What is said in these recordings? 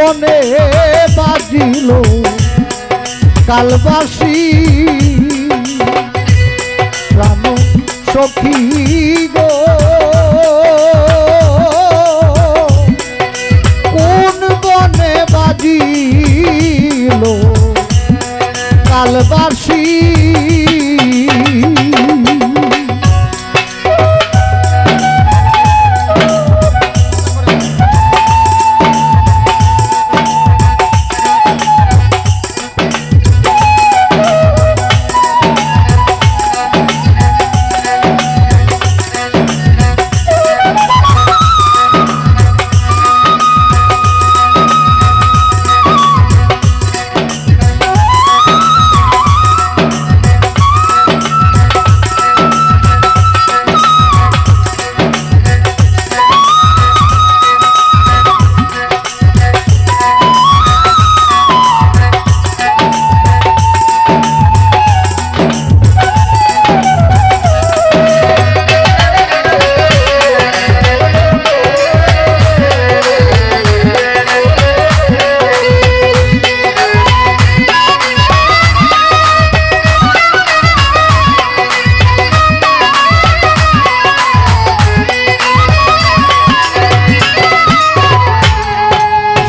বনে বাজিল কালবাসী প্রাণ সখী গো কোন বনে বাজিল কালবাসী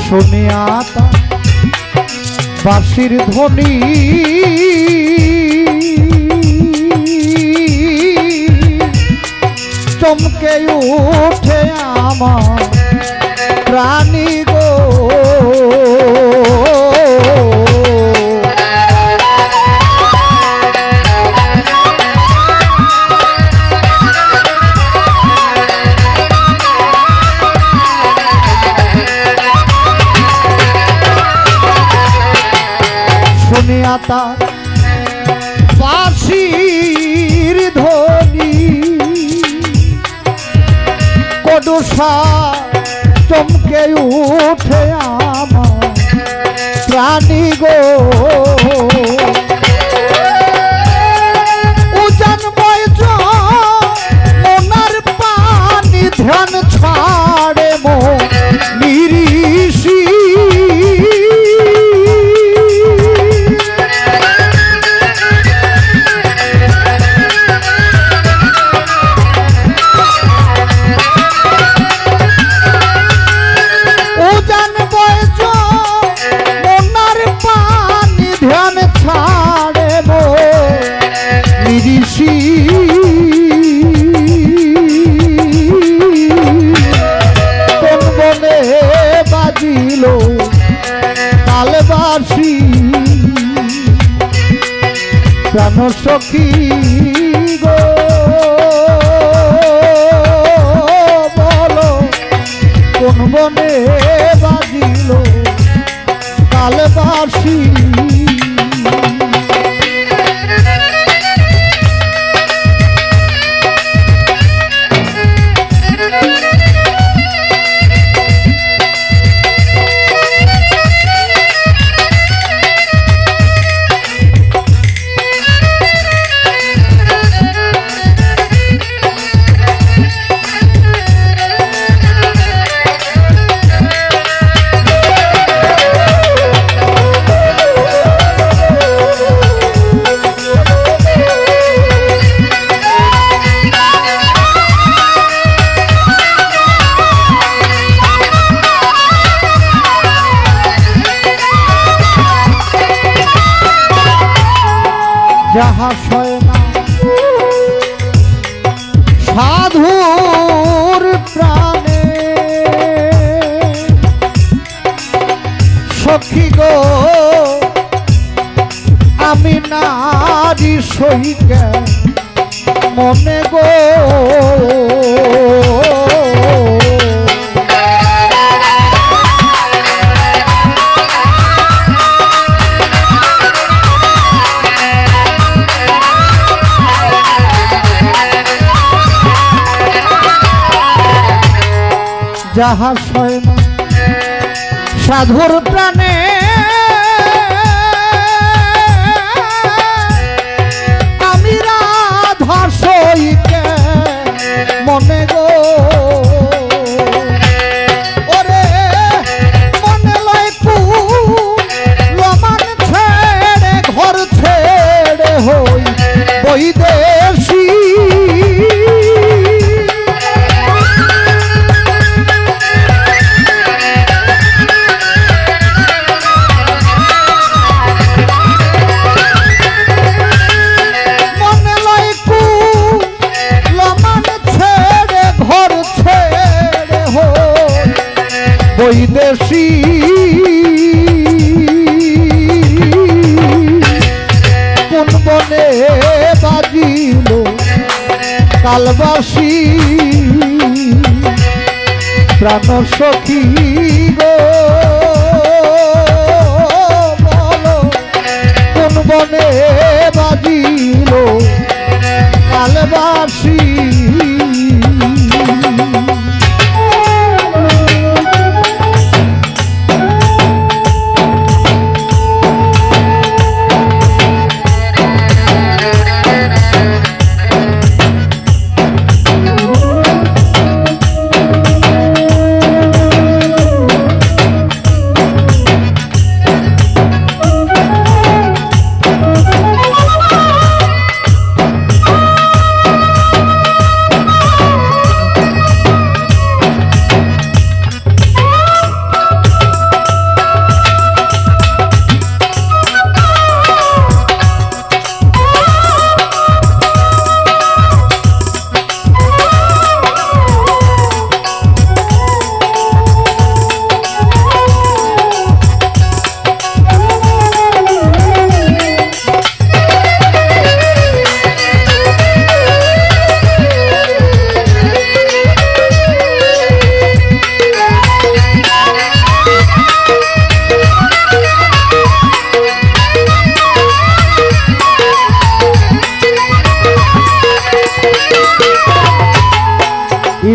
শুনিয়া বাঁশির ধ্বনি চমকে উঠে আমার প্রাণী গো তার বাঁশির ধ্বনি কডুষা চমকে উঠে আমার প্রাণী গো উজান বয়স মনার পানি ধ্যান ছাড়ে মো নিরিষি কোন বনে বাজিল কালবাসী প্রাণ সখী গো বলো কোন বনে বাজিল কালবাসী যাহা সয় না সাধুর প্রাণে সখী গো আমি নারী সইকে মনে গো যাহা সয় না সাধুর প্রাণে আমি রাধা সইকে মনে গো ওরে মনে লয় বৈদেশী কোন বনে বাজিল কালবাসী প্রাণ সখী গো বলো কোন বনে বাজিল কালবাসী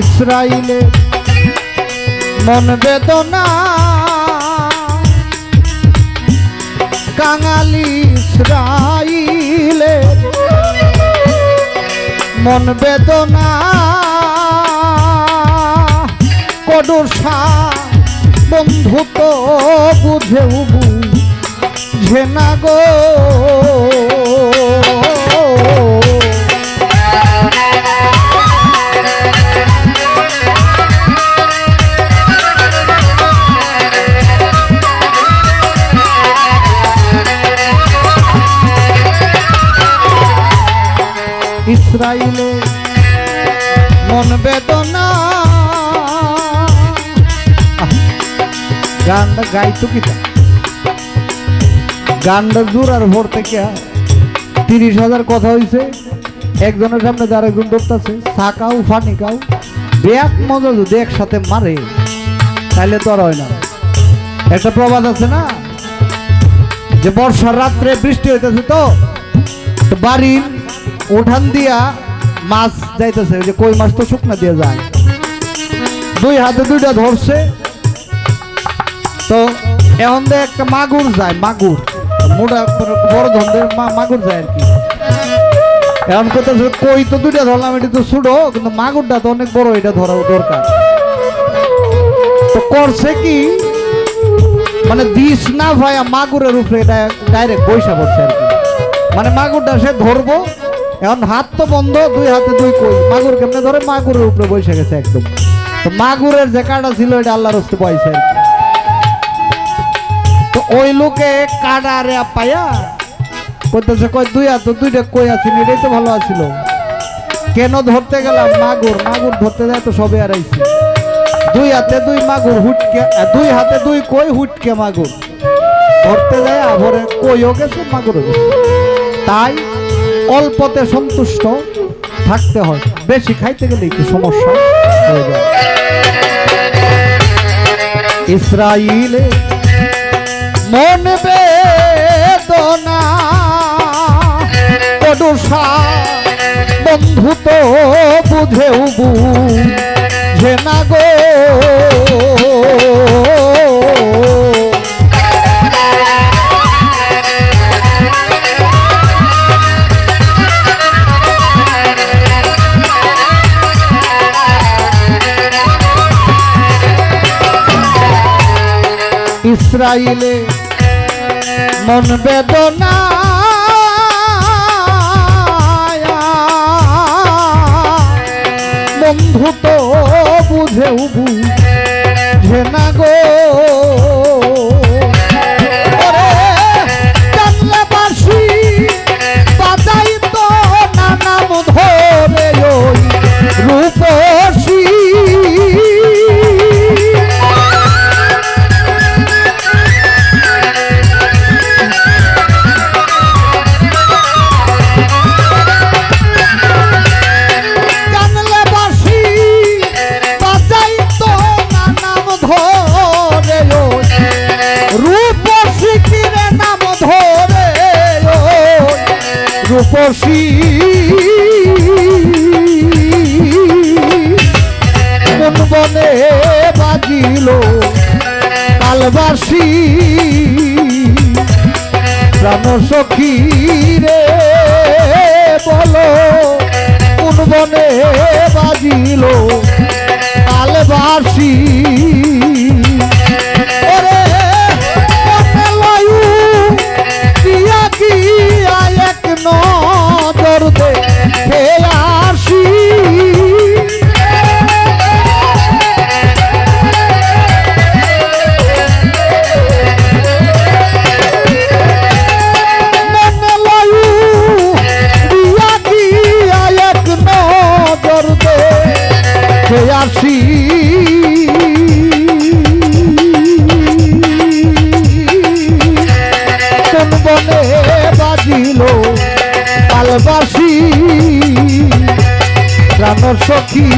ইসরাইলে মন বেদনা কাঙালি ইসরাইলে মন বেদনা কডুষা বন্ধু তো বুঝেও বুঝে না গো ইসরাইলে মন বেদনা গানটা গাইতো কিটা গানটা জোরার ভোর থেকে 30,000 কথা হইছে একজনের সামনে যার একজন দৌড়তাছে সাকাও ফানিকাও ব্যাক মজা যদি একসাথে মারে তাহলে তো আর হয় না। একটা প্রবাদ আছে না যে বর্ষার রাত্রে বৃষ্টি হইতেছে তো বাড়ির উঠান দিয়া মাছ যাইতেছে যে কই মাছ তো শুকনা দিয়ে যায় দুই হাতে দুইটা ধরছে তো এখন একটা মাগুর যায় মাগুর মোটা বড় ধরনের মাগুর যায় আর কি এখন করতেছে কই তো দুইটা ধরলাম এটা তো ছুটো কিন্তু মাগুরটা তো অনেক বড় এটা ধরা দরকার তো করছে কি মানে দিস না ভাইয়া মাগুরের উপরে এটা ডাইরেক্ট বৈশা পড়ছে আর কি মানে মাগুরটা সে ধরবো এখন হাত তো বন্ধ দুই হাতে দুই কই মাগুর কেমনে ধরে মাগুরের উপরে বসে গেছে একদম তো মাগুরের যে কাটা ছিল এটা আল্লাহর হস্তে পাইছে আর কি তো ওই লোকে কাটা রে পাইয়া কইতেছে কই দুই হাতে দুইটা কই আছিস এটাই তো ভালো আছিল কেন ধরতে গেলাম মাগুর মাগুর ধরতে যায় তো সবে আর আইছি দুই হাতে দুই মাগুর হুটকে দুই হাতে দুই কই হুটকে মাগুর ধরতে যায় আভরে কইও গেছে মাগুরও গেছে তাই অল্পতে সন্তুষ্ট থাকতে হয় বেশি খাইতে গেলে একটু সমস্যা হয়ে যায়। ইসরাইলে মন বেদনা কডুষা বন্ধু তো বুঝেও বুঝে না গো ইসরাইলে মন বেদনা বন্ধু তো বুঝেও বুঝে না গো জানলে বাসি বাজাই তো নানাম ধরে রূপসী রূপসী কোন বনে বাজিল কালবাসী প্রাণ সখী রে বলো কোন বনে বাজিল কালবাসী নজর দেখে আসি মনে লায়ু দিয়া কি এক নজর দেখে আসি কোন বনে বাজিল কালবাসী প্রাণ সখী